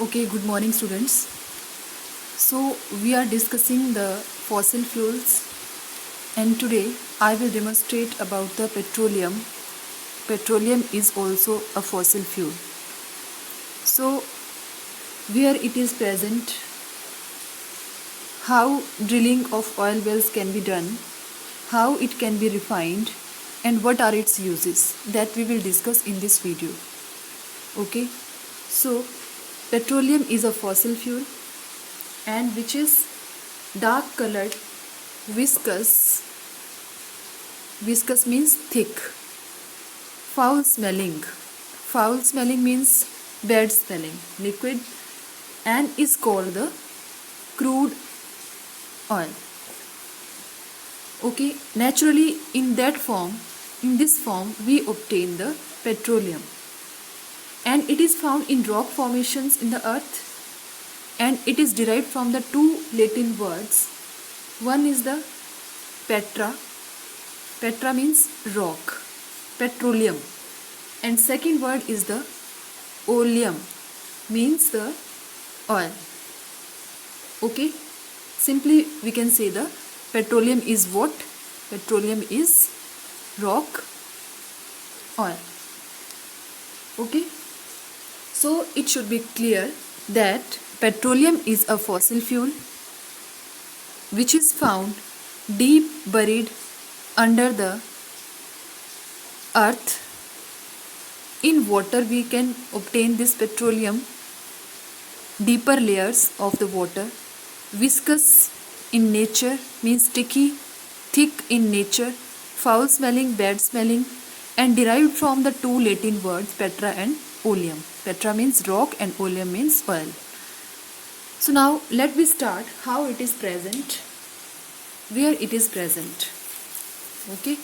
Okay, good morning students. So we are discussing the fossil fuels and today I will demonstrate about the petroleum. Petroleum is also a fossil fuel. So where it is present, how drilling of oil wells can be done, how it can be refined and what are its uses, that we will discuss in this video. Okay, so petroleum is a fossil fuel and which is dark colored, viscous. Viscous means thick. Foul smelling. Foul smelling means bad smelling liquid and is called the crude oil. Okay, naturally in this form we obtain the petroleum and it is found in rock formations in the earth and it is derived from the two Latin words. One is the petra. Petra means rock, petroleum, and second word is the oleum, means the oil. Okay, simply we can say the petroleum is what? Petroleum is rock, oil. Okay, so it should be clear that petroleum is a fossil fuel which is found deep buried under the earth. In water we can obtain this petroleum, deeper layers of the water. Viscous in nature means sticky, thick in nature, foul smelling, bad smelling, and derived from the two Latin words petra and oleum. Petra means rock and oleum means oil. So now let me start how it is present, where it is present. Okay,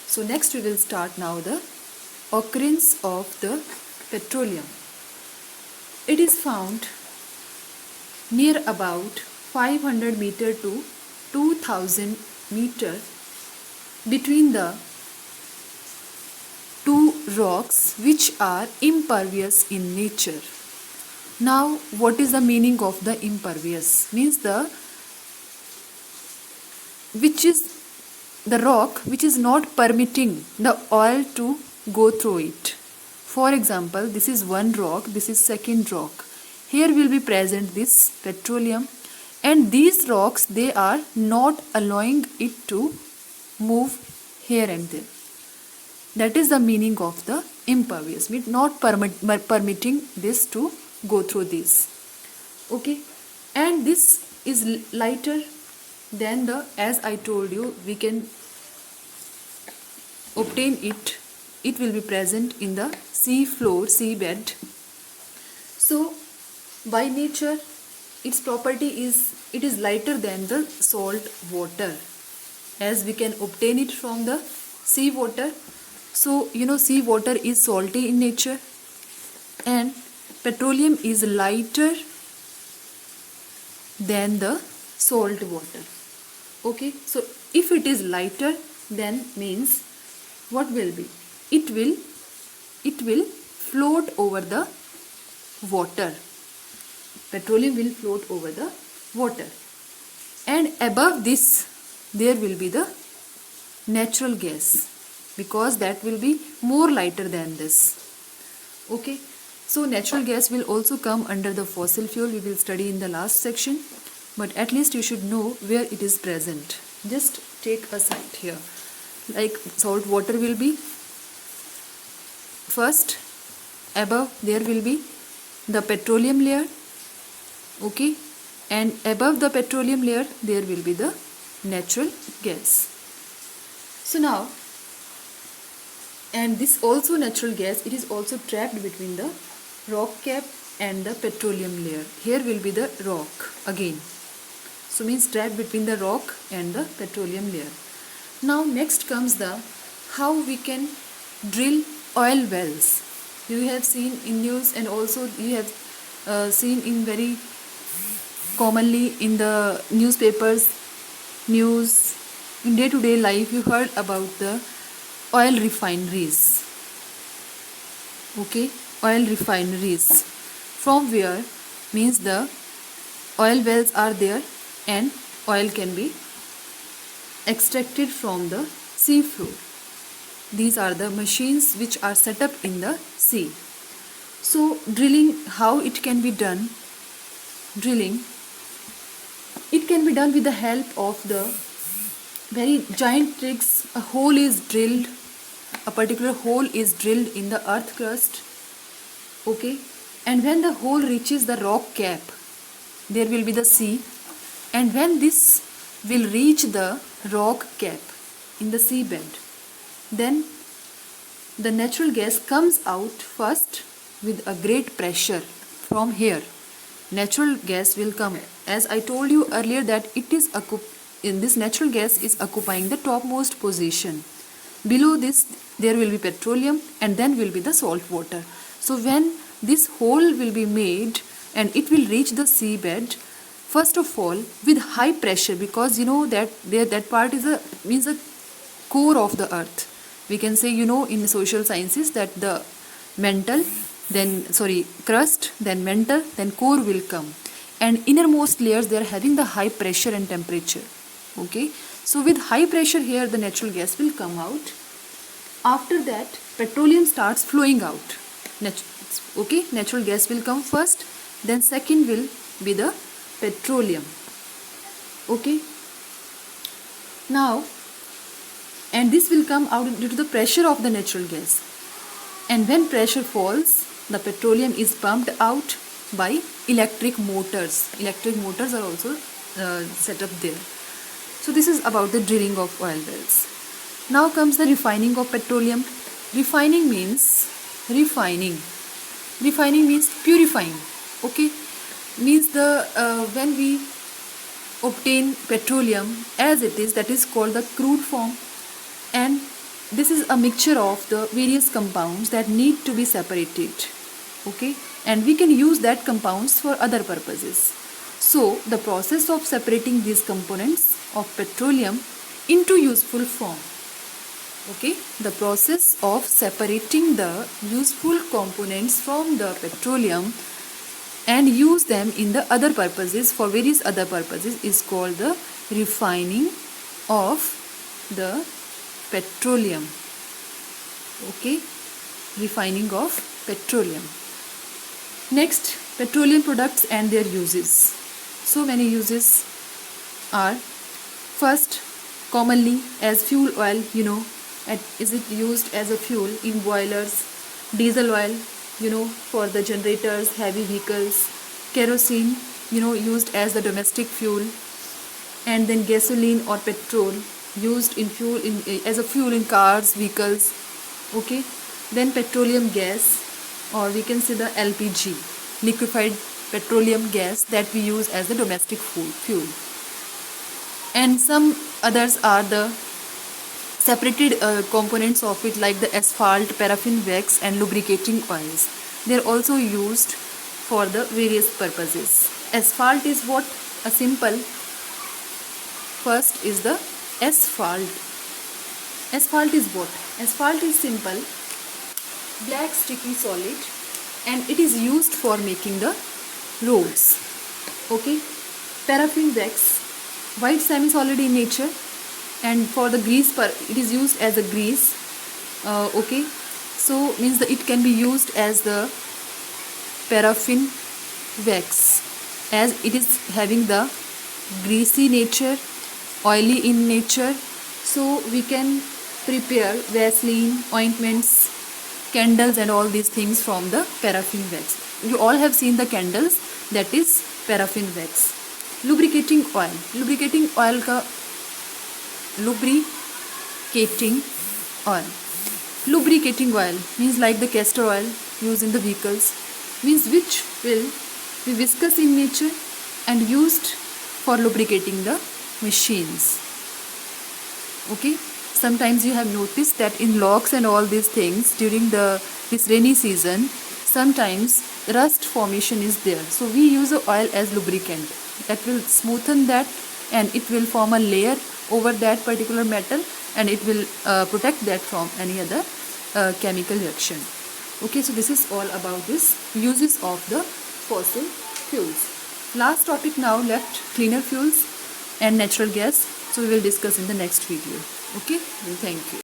so next we will start now the occurrence of the petroleum. It is found near about 500 meter to 2000 meter between the two rocks which are impervious in nature. Now what is the meaning of the impervious? Means the rock which is not permitting the oil to go through it. For example, this is one rock, this is second rock. Here will be present this petroleum and these rocks, they are not allowing it to move here and there. That is the meaning of the impervious, means not permitting this to go through this. Okay, and this is lighter than the, as I told you, we can obtain it. It will be present in the sea floor, seabed. So by nature its property is, it is lighter than the salt water, as we can obtain it from the sea water. So sea water is salty in nature and petroleum is lighter than the salt water. Okay, so if it is lighter, then means what will be? It will float over the water. Petroleum will float over the water and above this there will be the natural gas, because that will be more lighter than this. Okay, so natural gas will also come under the fossil fuel. We will study in the last section, but at least you should know where it is present. Just take a side here, like salt water will be first, above there will be the petroleum layer. Okay, and above the petroleum layer there will be the natural gas. So now, and this also natural gas, it is also trapped between the rock cap and the petroleum layer. Here will be the rock again, so means trapped between the rock and the petroleum layer. Now next comes the how we can drill oil wells. You have seen in news and also you have seen in very commonly in the newspapers, news, in day-to-day life you heard about the oil refineries. Okay, oil refineries, from where means the oil wells are there and oil can be extracted from the sea floor. These are the machines which are set up in the sea. So drilling, how it can be done? Drilling, it can be done with the help of the very giant rigs. A hole is drilled, a particular hole is drilled in the earth crust, okay, and when the hole reaches the rock cap, there will be the sea, and when this will reach the rock cap in the seabed, then the natural gas comes out first with a great pressure from here. Natural gas will come, as I told you earlier, that it is in this natural gas is occupying the topmost position. Below this there will be petroleum, and then will be the salt water. So when this hole will be made and it will reach the seabed, first of all with high pressure, because you know that that part is means a core of the earth. We can say, in social sciences, that the mantle, crust, then mantle, then core will come, and innermost layers, they are having the high pressure and temperature. Okay, so with high pressure here the natural gas will come out. After that petroleum starts flowing out. Natural gas will come first, then second will be the petroleum. Okay, now, and this will come out due to the pressure of the natural gas, and when pressure falls, the petroleum is pumped out by electric motors. Electric motors are also set up there. So this is about the drilling of oil wells. Now comes the refining of petroleum. Refining means purifying. Okay, means the when we obtain petroleum as it is, that is called the crude form, and this is a mixture of the various compounds that need to be separated. Okay, and we can use that compounds for other purposes. So the process of separating these components of petroleum into useful form. Okay, the process of separating the useful components from the petroleum and use them in the other purposes, for various other purposes, is called the refining of the petroleum. Okay, refining of petroleum. Next, petroleum products and their uses. So many uses are: first, commonly as fuel oil, is it used as a fuel in boilers. Diesel oil, for the generators, heavy vehicles. Kerosene, used as the domestic fuel. And then gasoline or petrol, used as a fuel in cars, vehicles. Okay, then petroleum gas, or we can say the LPG, liquefied petroleum gas, that we use as the domestic fuel. And some others are the separated components of it, like the asphalt, paraffin wax, and lubricating oils. They are also used for the various purposes. Asphalt is what? A simple. First is the asphalt. Asphalt is what? Asphalt is simple, black sticky solid, and it is used for making the roads. Okay. Paraffin wax, white semi-solid in nature, and for the grease it is used as a grease. Okay, so means that it can be used as the paraffin wax, as it is having the greasy nature, oily in nature. So we can prepare Vaseline, ointments, candles, and all these things from the paraffin wax. You all have seen the candles, that is paraffin wax. Lubricating oil. Lubricating oil means like the castor oil used in the vehicles, means which will be viscous in nature and used for lubricating the machines. Okay, sometimes you have noticed that in locks and all these things during this rainy season, sometimes rust formation is there. So we use the oil as lubricant. That will smoothen that, and it will form a layer over that particular metal, and it will protect that from any other chemical reaction. Okay, so this is all about this uses of the fossil fuels. Last topic now left, cleaner fuels and natural gas. So we will discuss in the next video. Okay, thank you.